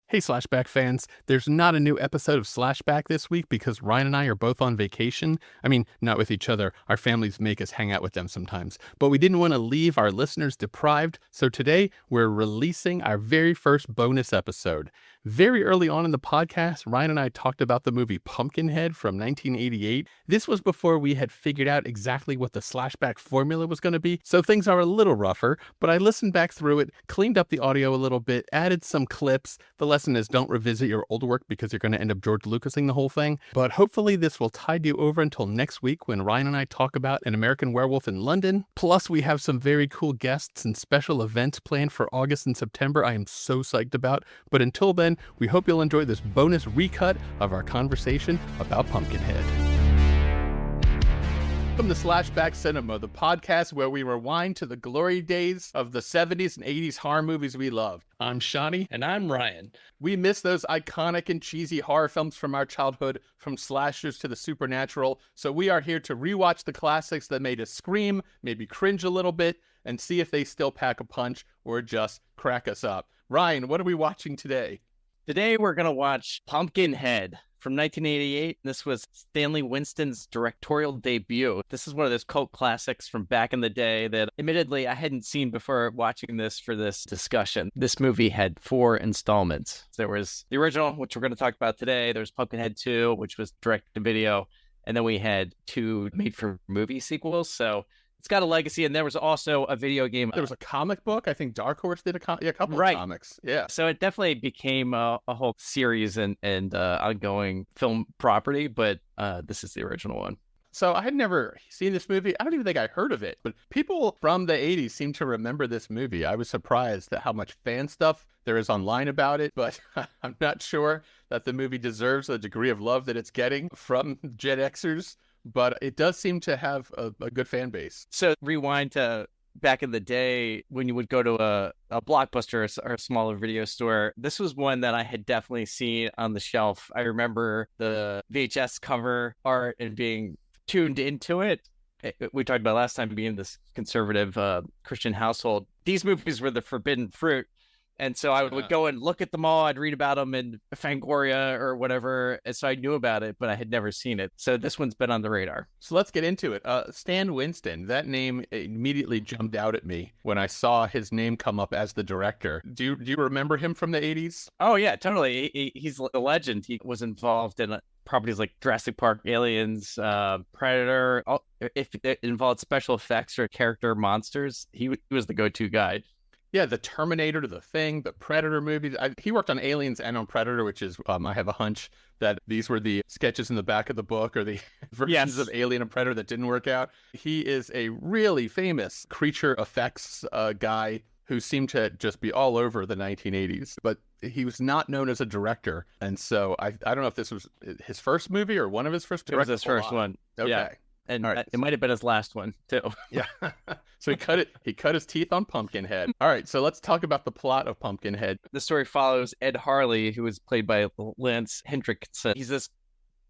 Hey, Slashback fans. There's not a new episode of Slashback this week because Ryan and I are both on vacation. I mean, not with each other. Our families make us hang out with them sometimes. But we didn't want to leave our listeners deprived, so today we're releasing our very first bonus episode. Very early on in the podcast, Ryan and I talked about the movie Pumpkinhead from 1988. This was before we had figured out exactly what the Slashback formula was going to be, so things are a little rougher, but I listened back through it, cleaned up the audio a little bit, added some clips. The lesson is don't revisit your old work because you're going to end up George Lucasing the whole thing, but hopefully this will tide you over until next week when Ryan and I talk about An American Werewolf in London. Plus, we have some very cool guests and special events planned for August and September I am so psyched about, but until then, we hope you'll enjoy this bonus recut of our conversation about Pumpkinhead. Welcome to Slashback Cinema, the podcast where we rewind to the glory days of the 70s and 80s horror movies we loved. I'm Shawnee. And I'm Ryan. We miss those iconic and cheesy horror films from our childhood, from slashers to the supernatural, so we are here to rewatch the classics that made us scream, maybe cringe a little bit, and see if they still pack a punch or just crack us up. Ryan, what are we watching today? Today we're going to watch Pumpkinhead from 1988. This was Stanley Winston's directorial debut. This is one of those cult classics from back in the day that admittedly I hadn't seen before watching this for this discussion. This movie had 4 installments. There was the original, which we're going to talk about today. There's Pumpkinhead 2, which was direct to video. And then we had 2 made-for-movie sequels. So it's got a legacy, and there was also a video game. There was a comic book. I think Dark Horse did a couple of comics. Yeah. So it definitely became a whole series and ongoing film property, but this is the original one. So I had never seen this movie. I don't even think I heard of it, but people from the 80s seem to remember this movie. I was surprised at how much fan stuff there is online about it, but I'm not sure that the movie deserves the degree of love that it's getting from Gen Xers. But it does seem to have a good fan base. So rewind to back in the day when you would go to a Blockbuster or a smaller video store. This was one that I had definitely seen on the shelf. I remember the VHS cover art and being tuned into it. We talked about last time being this conservative Christian household. These movies were the forbidden fruit. And so I would go and look at them all. I'd read about them in Fangoria or whatever. And so I knew about it, but I had never seen it. So this one's been on the radar. So let's get into it. Stan Winston, that name immediately jumped out at me when I saw his name come up as the director. Do you remember him from the 80s? Oh, yeah, totally. He's a legend. He was involved in properties like Jurassic Park, Aliens, Predator. If it involved special effects or character monsters, he was the go-to guy. Yeah, the Terminator, the Thing, the Predator movies. He worked on Aliens and on Predator, which is, I have a hunch that these were the sketches in the back of the book or the versions of Alien and Predator that didn't work out. He is a really famous creature effects guy who seemed to just be all over the 1980s. But he was not known as a director. And so I don't know if this was his first movie or one of his first. It was his first one. Okay. Yeah. And it might have been his last one, too. Yeah. So he cut his teeth on Pumpkinhead. All right, so let's talk about the plot of Pumpkinhead. The story follows Ed Harley, who is played by Lance Hendrickson. He's this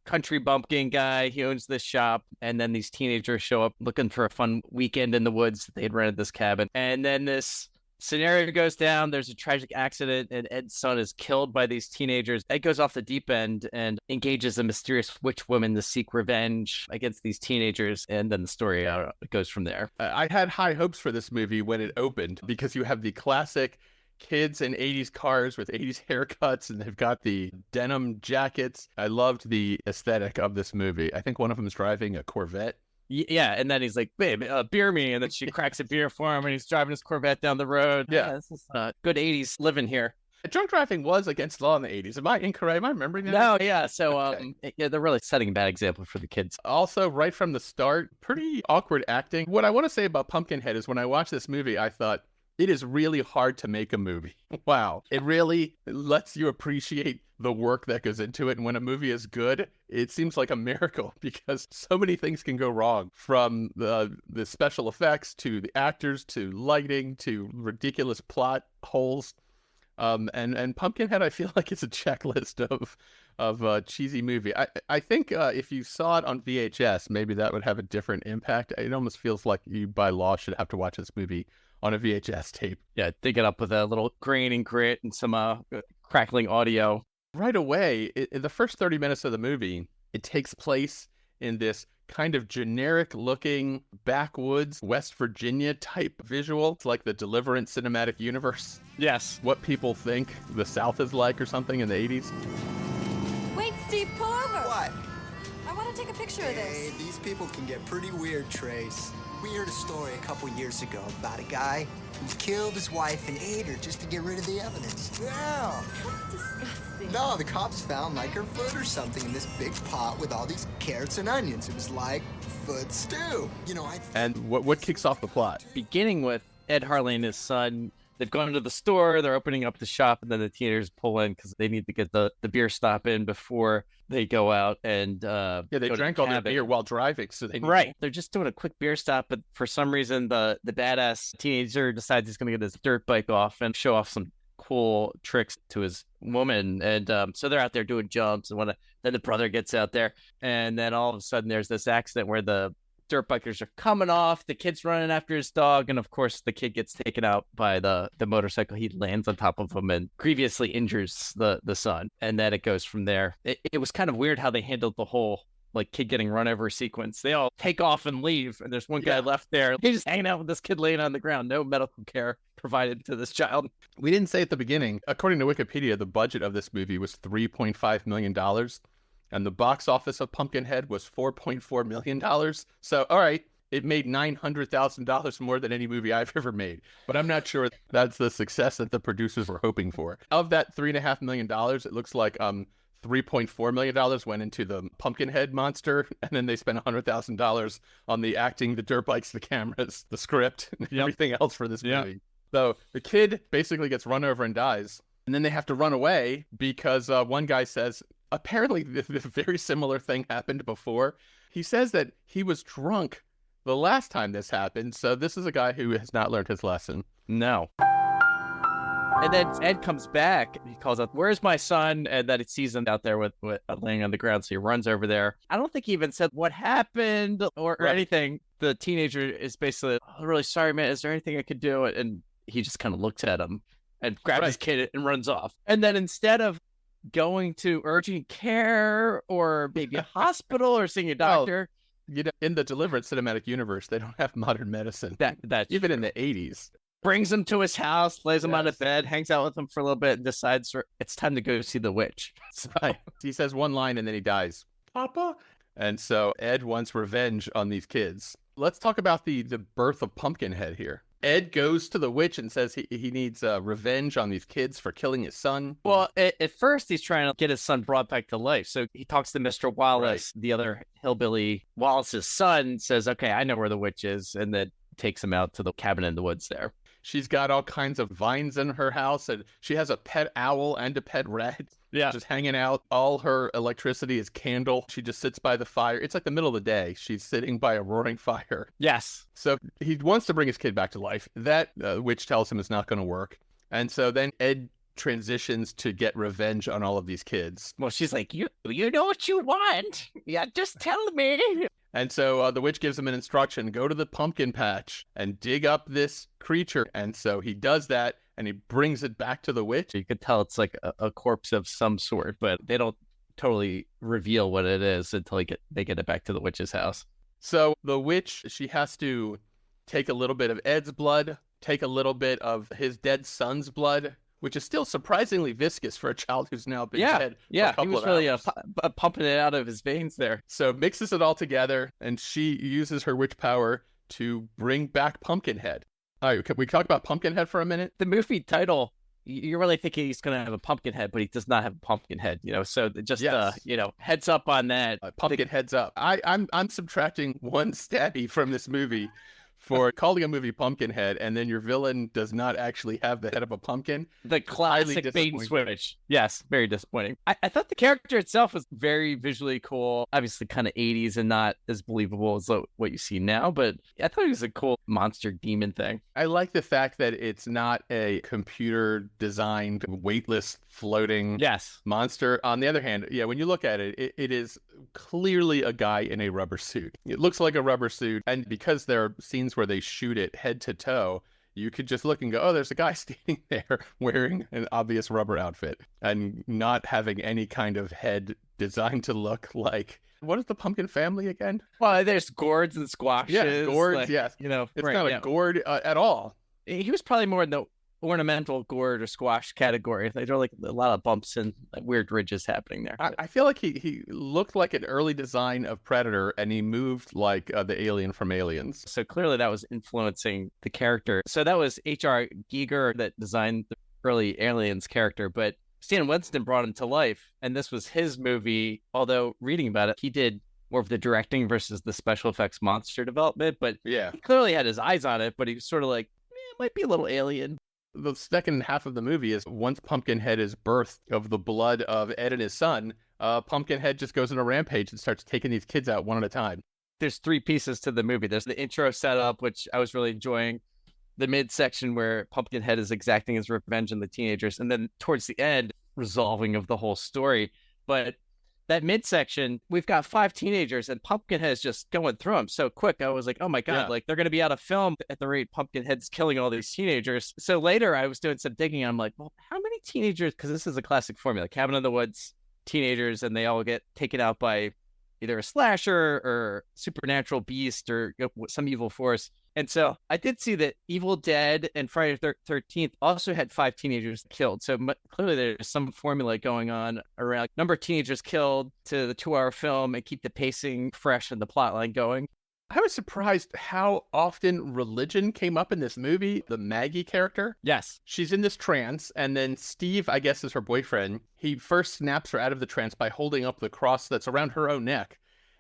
country bumpkin guy. He owns this shop, and then these teenagers show up looking for a fun weekend in the woods. They had rented this cabin. And then this scenario goes down. There's a tragic accident, and Ed's son is killed by these teenagers. Ed goes off the deep end and engages a mysterious witch woman to seek revenge against these teenagers, and then the story goes from there. I had high hopes for this movie when it opened because you have the classic kids in 80s cars with 80s haircuts, and they've got the denim jackets. I loved the aesthetic of this movie. I think one of them is driving a Corvette. Yeah, and then he's like, babe, beer me. And then she cracks a beer for him, and he's driving his Corvette down the road. Yeah, this is good 80s living here. Drunk driving was against the law in the 80s. Am I incorrect? Am I remembering that? No, yeah. So they're really setting a bad example for the kids. Also, right from the start, pretty awkward acting. What I want to say about Pumpkinhead is when I watched this movie, I thought, it is really hard to make a movie. Wow. It really lets you appreciate the work that goes into it. And when a movie is good, it seems like a miracle because so many things can go wrong, from the special effects to the actors to lighting to ridiculous plot holes. And Pumpkinhead, I feel like it's a checklist of a cheesy movie. I think if you saw it on VHS, maybe that would have a different impact. It almost feels like you by law should have to watch this movie on a VHS tape. Yeah, dig it up with a little grain and grit and some crackling audio. Right away, in the first 30 minutes of the movie, it takes place in this kind of generic looking backwoods West Virginia type visual. It's like the Deliverance cinematic universe. Yes. What people think the South is like or something in the 80s. Wait, Steve, pull over. What? I want to take a picture of Hey, this. these people can get pretty weird, Trace. We heard a story a couple years ago about a guy who killed his wife and ate her just to get rid of the evidence. Yeah. That's disgusting. No, the cops found like her foot or something in this big pot with all these carrots and onions. It was like foot stew. You know, And what kicks off the plot? Beginning with Ed Harley and his son. They've gone to the store, they're opening up the shop, and then the teenagers pull in because they need to get the beer stop in before they go out and They drank all their beer while driving, so they Right. They're just doing a quick beer stop, but for some reason the badass teenager decides he's going to get his dirt bike off and show off some cool tricks to his woman. And so they're out there doing jumps, and then the brother gets out there, and then all of a sudden there's this accident where the dirt bikers are coming off, the kid's running after his dog, and of course the kid gets taken out by the motorcycle. He lands on top of him and grievously injures the son, and then it goes from there. It was kind of weird how they handled the whole like kid getting run over sequence. They all take off and leave, and there's one guy left there. He's just hanging out with this kid laying on the ground. No medical care provided to this child. We didn't say at the beginning, according to Wikipedia, the budget of this movie was $3.5 million. And the box office of Pumpkinhead was $4.4 million. So, all right, it made $900,000 more than any movie I've ever made. But I'm not sure that's the success that the producers were hoping for. Of that $3.5 million, it looks like $3.4 million went into the Pumpkinhead monster, and then they spent $100,000 on the acting, the dirt bikes, the cameras, the script, and everything else for this movie. So the kid basically gets run over and dies. And then they have to run away because one guy says, apparently this very similar thing happened before. He says that he was drunk the last time this happened. So this is a guy who has not learned his lesson. No. And then Ed comes back. He calls out, "Where's my son?" And then he sees him out there with laying on the ground. So he runs over there. I don't think he even said what happened or anything. The teenager is basically, "Oh, really sorry, man. Is there anything I could do?" And he just kind of looks at him and grabs his kid and runs off. And then instead of going to urgent care or maybe a hospital or seeing a doctor. You know, in the Deliverance cinematic universe, they don't have modern medicine. That even in the 80s. Brings him to his house, lays him on a bed, hangs out with him for a little bit, and decides it's time to go see the witch. So. Right. He says one line and then he dies. Papa? And so Ed wants revenge on these kids. Let's talk about the birth of Pumpkinhead here. Ed goes to the witch and says he needs revenge on these kids for killing his son. Well, at first he's trying to get his son brought back to life. So he talks to Mr. Wallace, the other hillbilly. Wallace's son says, "Okay, I know where the witch is," and then takes him out to the cabin in the woods there. She's got all kinds of vines in her house, and she has a pet owl and a pet rat. Yeah. Just hanging out. All her electricity is candle. She just sits by the fire. It's like the middle of the day. She's sitting by a roaring fire. Yes. So he wants to bring his kid back to life. That witch tells him it's not going to work. And so then Ed transitions to get revenge on all of these kids. Well, she's like, you know what you want. Yeah, just tell me. And so the witch gives him an instruction, go to the pumpkin patch and dig up this creature. And so he does that, and he brings it back to the witch. You could tell it's like a corpse of some sort, but they don't totally reveal what it is until they get it back to the witch's house. So the witch, she has to take a little bit of Ed's blood, take a little bit of his dead son's blood, which is still surprisingly viscous for a child who's now been dead for a couple he was of really hours. pumping it out of his veins there. So mixes it all together, and she uses her witch power to bring back Pumpkinhead. All right, can we talk about Pumpkinhead for a minute? The movie title, you're really thinking he's going to have a pumpkin head, but he does not have a pumpkin head, so just, heads up on that. Pumpkin heads up. I'm subtracting one stabby from this movie for calling a movie Pumpkinhead, and then your villain does not actually have the head of a pumpkin. The classic bait and switch. Yes, very disappointing. I thought the character itself was very visually cool, obviously kind of 80s and not as believable as what you see now, but I thought it was a cool monster demon thing. I like the fact that it's not a computer-designed, weightless, floating monster. On the other hand, when you look at it, it is clearly a guy in a rubber suit. It looks like a rubber suit, and because there are scenes where they shoot it head to toe, you could just look and go, oh, there's a guy standing there wearing an obvious rubber outfit and not having any kind of head designed to look like, what is the pumpkin family again? Well, there's gourds and squashes. Yeah, gourds, like, yes. You know, It's right, not yeah. a gourd at all. He was probably more in the ornamental gourd or squash category. There are like a lot of bumps and like, weird ridges happening there. I feel like he looked like an early design of Predator, and he moved like the alien from Aliens. So clearly that was influencing the character. So that was H.R. Giger that designed the early Aliens character, but Stan Winston brought him to life, and this was his movie. Although reading about it, he did more of the directing versus the special effects monster development, but Yeah. he clearly had his eyes on it, but he was sort of like, it might be a little alien. The second half of the movie is once Pumpkinhead is birthed of the blood of Ed and his son, Pumpkinhead just goes on a rampage and starts taking these kids out one at a time. There's three pieces to the movie. There's the intro setup, which I was really enjoying, the midsection where Pumpkinhead is exacting his revenge on the teenagers, and then towards the end, resolving of the whole story. But that midsection, we've got 5 teenagers, and Pumpkinhead is just going through them so quick. I was like, oh my God, Yeah. like they're going to be out of film at the rate Pumpkinhead's killing all these teenagers. So later I was doing some digging, and I'm like, well, how many teenagers? Because this is a classic formula, Cabin in the Woods, teenagers, and they all get taken out by either a slasher or supernatural beast or some evil force. And so I did see that Evil Dead and Friday the 13th also had 5 teenagers killed. So clearly there's some formula going on around number of teenagers killed to the 2-hour film and keep the pacing fresh and the plot line going. I was surprised how often religion came up in this movie. The Maggie character, Yes. she's in this trance, and then Steve, I guess, is her boyfriend. He first snaps her out of the trance by holding up the cross that's around her own neck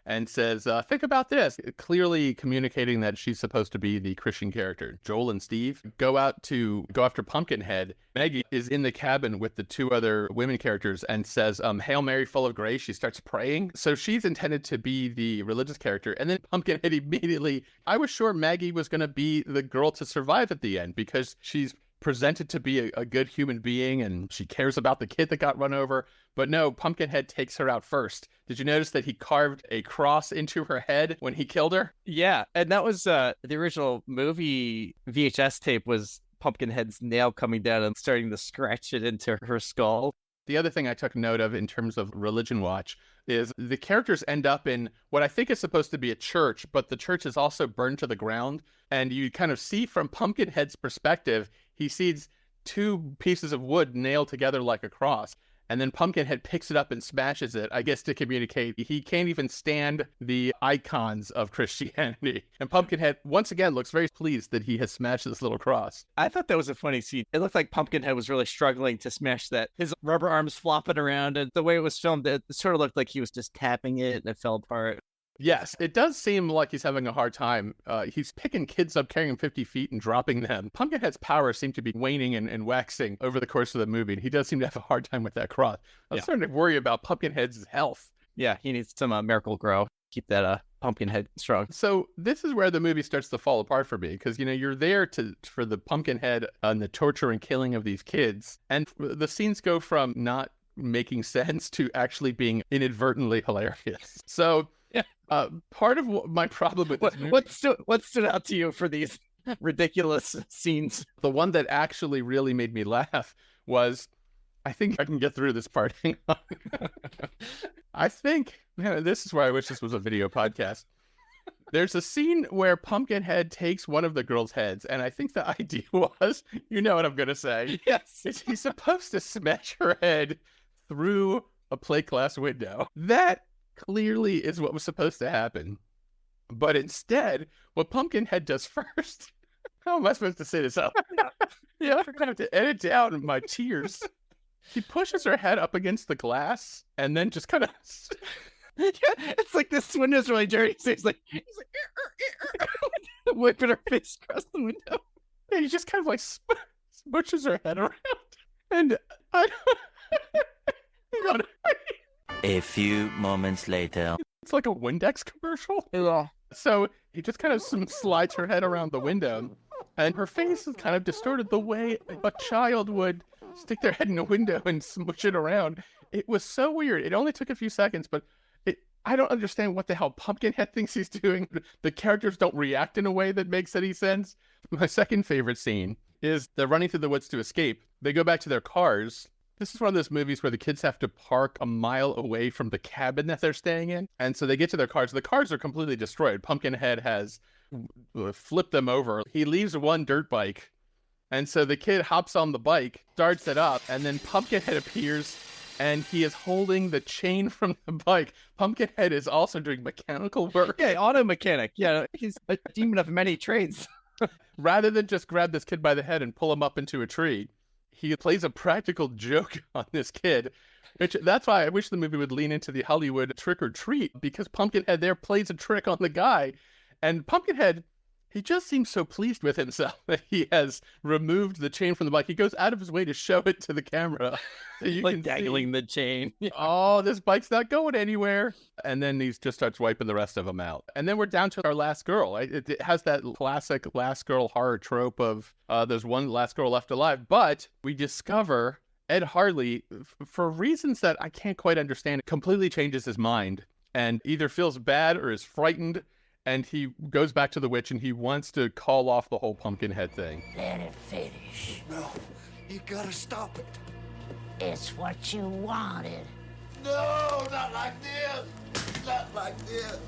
and says, think about this, clearly communicating that she's supposed to be the Christian character. Joel and Steve go after Pumpkinhead. Maggie is in the cabin with the 2 other women characters and says, Hail Mary, full of grace. She starts praying. So she's intended to be the religious character. And then Pumpkinhead immediately, I was sure Maggie was going to be the girl to survive at the end because she's presented to be a good human being and she cares about the kid that got run over. But no, Pumpkinhead takes her out first. Did you notice that he carved a cross into her head when he killed her? Yeah. And that was the original movie VHS tape was Pumpkinhead's nail coming down and starting to scratch it into her skull. The other thing I took note of in terms of religion watch is the characters end up in what I think is supposed to be a church, but the church is also burned to the ground. And you kind of see from Pumpkinhead's perspective, he sees 2 pieces of wood nailed together like a cross. And then Pumpkinhead picks it up and smashes it, I guess to communicate he can't even stand the icons of Christianity. And Pumpkinhead, once again, looks very pleased that he has smashed this little cross. I thought that was a funny scene. It looked like Pumpkinhead was really struggling to smash that. His rubber arms flopping around, and the way it was filmed, it sort of looked like he was just tapping it and it fell apart. Yes, it does seem like he's having a hard time. He's picking kids up, carrying them 50 feet and dropping them. Pumpkinhead's powers seem to be waning and waxing over the course of the movie, and he does seem to have a hard time with that cross. I'm starting to worry about Pumpkinhead's health. Yeah, he needs some Miracle Grow. Keep that Pumpkinhead strong. So this is where the movie starts to fall apart for me, because, you're there for the Pumpkinhead and the torture and killing of these kids, and the scenes go from not making sense to actually being inadvertently hilarious. So... yeah. Part of my problem with this movie, what stood out to you for these ridiculous scenes? the one that actually really made me laugh was, I think I can get through this part. Hang on. I think, man, this is where I wish this was a video podcast. There's a scene where Pumpkinhead takes one of the girls' heads, and I think the idea was, you know what I'm going to say. Yes. He's supposed to smash her head through a plate glass window. That clearly is what was supposed to happen. But instead, what Pumpkinhead does first, how am I supposed to say this out? Yeah, I'm going to have to edit down my tears. He pushes her head up against the glass and then just kind of... It's like this window's really dirty. So he's like whipping her face across the window. And he just kind of like smushes her head around. And I... Hang on. A few moments later. It's like a Windex commercial. Yeah. So he just kind of slides her head around the window, and her face is kind of distorted the way a child would stick their head in a window and smush it around. It was so weird. It only took a few seconds, but I don't understand what the hell Pumpkinhead thinks he's doing. The characters don't react in a way that makes any sense. My second favorite scene is they're running through the woods to escape. They go back to their cars. This is one of those movies where the kids have to park a mile away from the cabin that they're staying in. And so they get to their cars. The cars are completely destroyed. Pumpkinhead has flipped them over. He leaves one dirt bike. And so the kid hops on the bike, starts it up, and then Pumpkinhead appears, and he is holding the chain from the bike. Pumpkinhead is also doing mechanical work. Yeah, auto mechanic. Yeah, he's a demon of many trades. Rather than just grab this kid by the head and pull him up into a tree, he plays a practical joke on this kid. That's why I wish the movie would lean into the Hollywood trick or treat, because Pumpkinhead there plays a trick on the guy. And Pumpkinhead, he just seems so pleased with himself that he has removed the chain from the bike. He goes out of his way to show it to the camera. So you like can dangling see, the chain. oh, this bike's not going anywhere. And then he just starts wiping the rest of them out. And then we're down to our last girl. It has that classic last girl horror trope of there's one last girl left alive. But we discover Ed Harley, for reasons that I can't quite understand, completely changes his mind and either feels bad or is frightened. And he goes back to the witch and he wants to call off the whole Pumpkinhead thing. Let it finish. No, you gotta stop it. It's what you wanted. No, not like this. Not like this.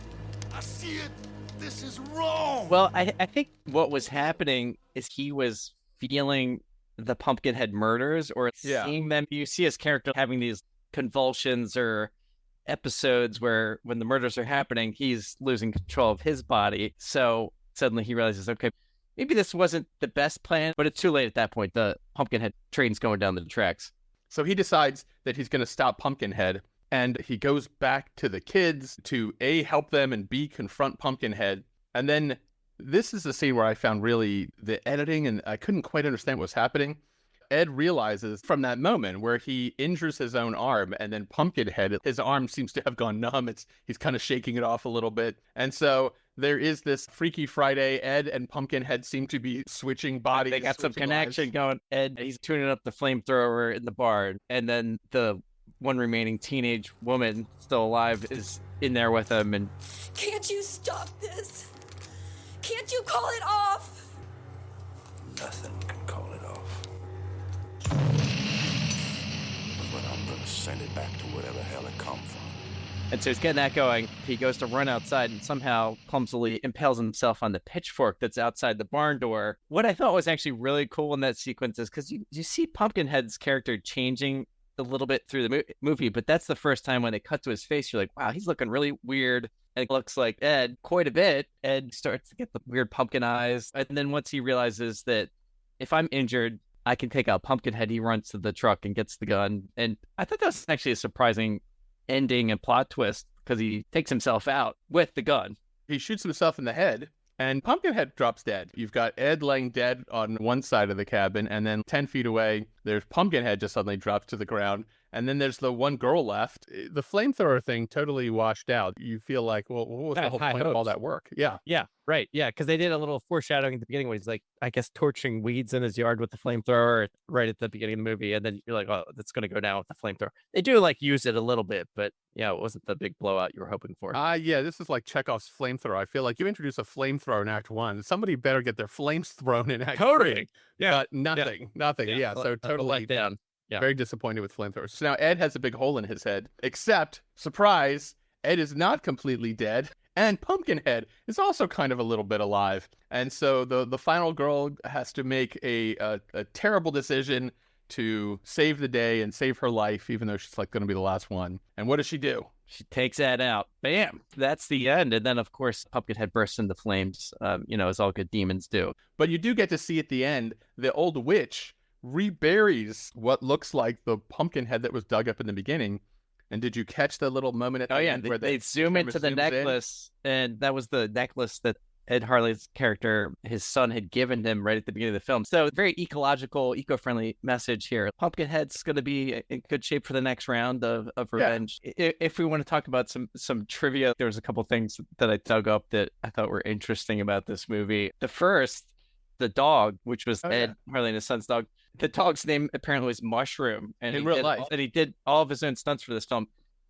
I see it. This is wrong. Well, I think what was happening is he was feeling the Pumpkinhead murders or seeing them. You see his character having these convulsions or episodes where when the murders are happening, he's losing control of his body. So suddenly he realizes, okay, maybe this wasn't the best plan, but it's too late at that point. The Pumpkinhead train's going down the tracks. So he decides that he's going to stop Pumpkinhead, and he goes back to the kids to A, help them, and B, confront Pumpkinhead. And then this is the scene where I found really the editing, and I couldn't quite understand what was happening. Ed realizes from that moment where he injures his own arm, and then Pumpkinhead, his arm seems to have gone numb. He's kind of shaking it off a little bit. And so there is this Freaky Friday. Ed and Pumpkinhead seem to be switching bodies. They got some connection going. Ed, he's tuning up the flamethrower in the bar, and then the one remaining teenage woman still alive is in there with him. And Can't you stop this? Can't you call it off? Nothing can call it off. But I'm gonna send it back to wherever the hell it come from. And so he's getting that going. He goes to run outside and somehow clumsily impales himself on the pitchfork that's outside the barn door. What I thought was actually really cool in that sequence is because you see Pumpkinhead's character changing a little bit through the movie, but that's the first time when they cut to his face, you're like, wow, he's looking really weird. And it looks like Ed quite a bit. Ed starts to get the weird pumpkin eyes. And then once he realizes that if I'm injured, I can take out Pumpkinhead, he runs to the truck and gets the gun. And I thought that was actually a surprising ending and plot twist because he takes himself out with the gun. He shoots himself in the head, and Pumpkinhead drops dead. You've got Ed laying dead on one side of the cabin, and then 10 feet away, there's Pumpkinhead just suddenly drops to the ground. And then there's the one girl left. The flamethrower thing totally washed out. You feel like, well, what was the whole point of all that work? Yeah. Yeah, right. Yeah, because they did a little foreshadowing at the beginning when he's like, I guess, torching weeds in his yard with the flamethrower right at the beginning of the movie. And then you're like, oh, that's going to go down with the flamethrower. They do like use it a little bit, but yeah, it wasn't the big blowout you were hoping for. Yeah, this is like Chekhov's flamethrower. I feel like you introduce a flamethrower in Act 1. Somebody better get their flames thrown in Act 3. Yeah. But nothing. Yeah, so totally let down. Yeah. Very disappointed with flamethrowers. So now Ed has a big hole in his head, except, surprise, Ed is not completely dead, and Pumpkinhead is also kind of a little bit alive. And so the final girl has to make a terrible decision to save the day and save her life, even though she's like going to be the last one. And what does she do? She takes Ed out. Bam! That's the end. And then, of course, Pumpkinhead bursts into flames, as all good demons do. But you do get to see at the end, the old witch reburies what looks like the Pumpkinhead that was dug up in the beginning. And did you catch the little moment at the end where they zoom into the necklace, and that was the necklace that Ed Harley's character, his son, had given him right at the beginning of the film. So very ecological, eco-friendly message here. Pumpkinhead's going to be in good shape for the next round of revenge. Yeah. If we want to talk about some trivia, there was a couple things that I dug up that I thought were interesting about this movie. The first, the dog, which was Ed Harley and his son's dog. The dog's name apparently was Mushroom, and in real life, and he did all of his own stunts for this film.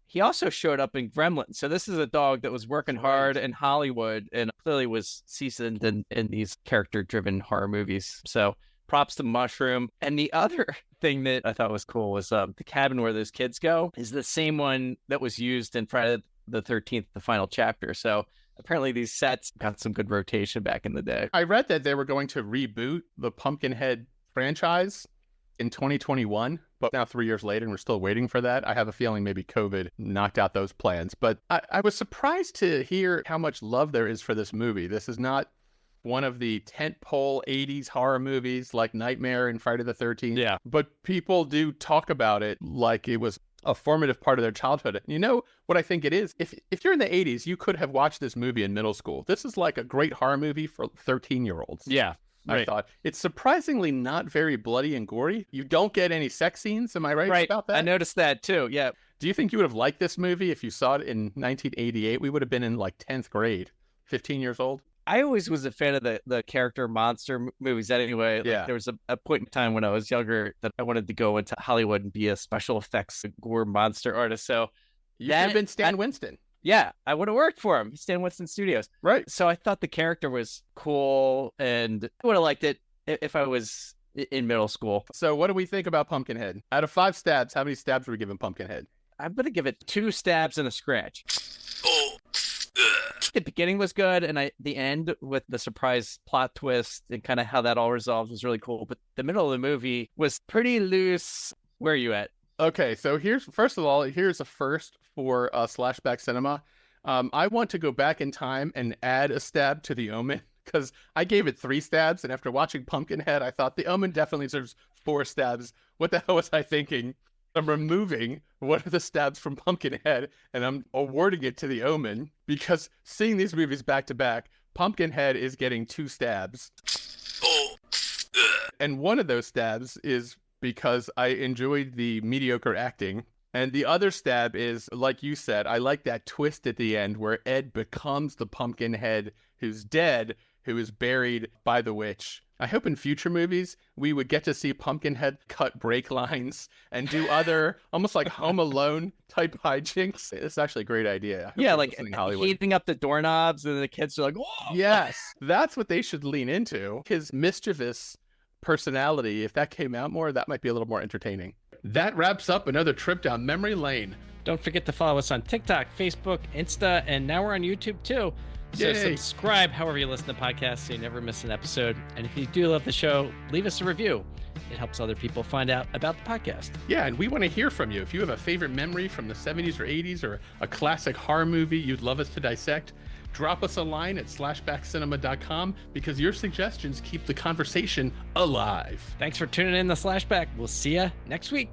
He also showed up in Gremlins. So this is a dog that was working hard in Hollywood and clearly was seasoned in these character-driven horror movies. So props to Mushroom. And the other thing that I thought was cool was the cabin where those kids go is the same one that was used in Friday the 13th, the final chapter. So apparently these sets got some good rotation back in the day. I read that they were going to reboot the Pumpkinhead franchise in 2021, but now 3 years later, and we're still waiting for that. I have a feeling maybe COVID knocked out those plans. But I was surprised to hear how much love there is for this movie. This is not one of the tentpole 80s horror movies like Nightmare and Friday the 13th. Yeah. But people do talk about it like it was a formative part of their childhood. And you know what I think it is? If you're in the 80s, you could have watched this movie in middle school. This is like a great horror movie for 13-year-olds. Yeah. I thought it's surprisingly not very bloody and gory. You don't get any sex scenes. Am I right about that? I noticed that too. Yeah. Do you think you would have liked this movie if you saw it in 1988? We would have been in like 10th grade, 15 years old. I always was a fan of the character monster movies anyway. Like, Yeah. there was a point in time when I was younger that I wanted to go into Hollywood and be a special effects gore monster artist. So You should have been Stan Winston. yeah, I would have worked for him, Stan Winston Studios. Right. So I thought the character was cool and I would have liked it if I was in middle school. So what do we think about Pumpkinhead? Out of 5 stabs, how many stabs were we giving Pumpkinhead? I'm going to give it 2 stabs and a scratch. The beginning was good, and the end with the surprise plot twist and kind of how that all resolved was really cool. But the middle of the movie was pretty loose. Where are you at? Okay, so first of all, here's a first for Slashback Cinema. I want to go back in time and add a stab to The Omen because I gave it 3 stabs, and after watching Pumpkinhead, I thought The Omen definitely deserves 4 stabs. What the hell was I thinking? I'm removing one of the stabs from Pumpkinhead, and I'm awarding it to The Omen because seeing these movies back to back, Pumpkinhead is getting 2 stabs. And one of those stabs is because I enjoyed the mediocre acting. And the other stab is, like you said, I like that twist at the end where Ed becomes the Pumpkinhead who's dead, who is buried by the witch. I hope in future movies we would get to see Pumpkinhead cut brake lines and do other almost like Home Alone type hijinks. It's actually a great idea. I hope Yeah, they're like listening, Hollywood. heating up the doorknobs and the kids are like, whoa! Yes, that's what they should lean into. His mischievous personality, if that came out more, that might be a little more entertaining. That wraps up another trip down memory lane. Don't forget to follow us on TikTok, Facebook, Insta, and now we're on YouTube too. So Yay. subscribe however you listen to podcasts so you never miss an episode. And if you do love the show, leave us a review. It helps other people find out about the podcast. Yeah, and we want to hear from you. If you have a favorite memory from the 70s or 80s or a classic horror movie you'd love us to dissect, drop us a line at slashbackcinema.com because your suggestions keep the conversation alive. Thanks for tuning in to Slashback. We'll see you next week.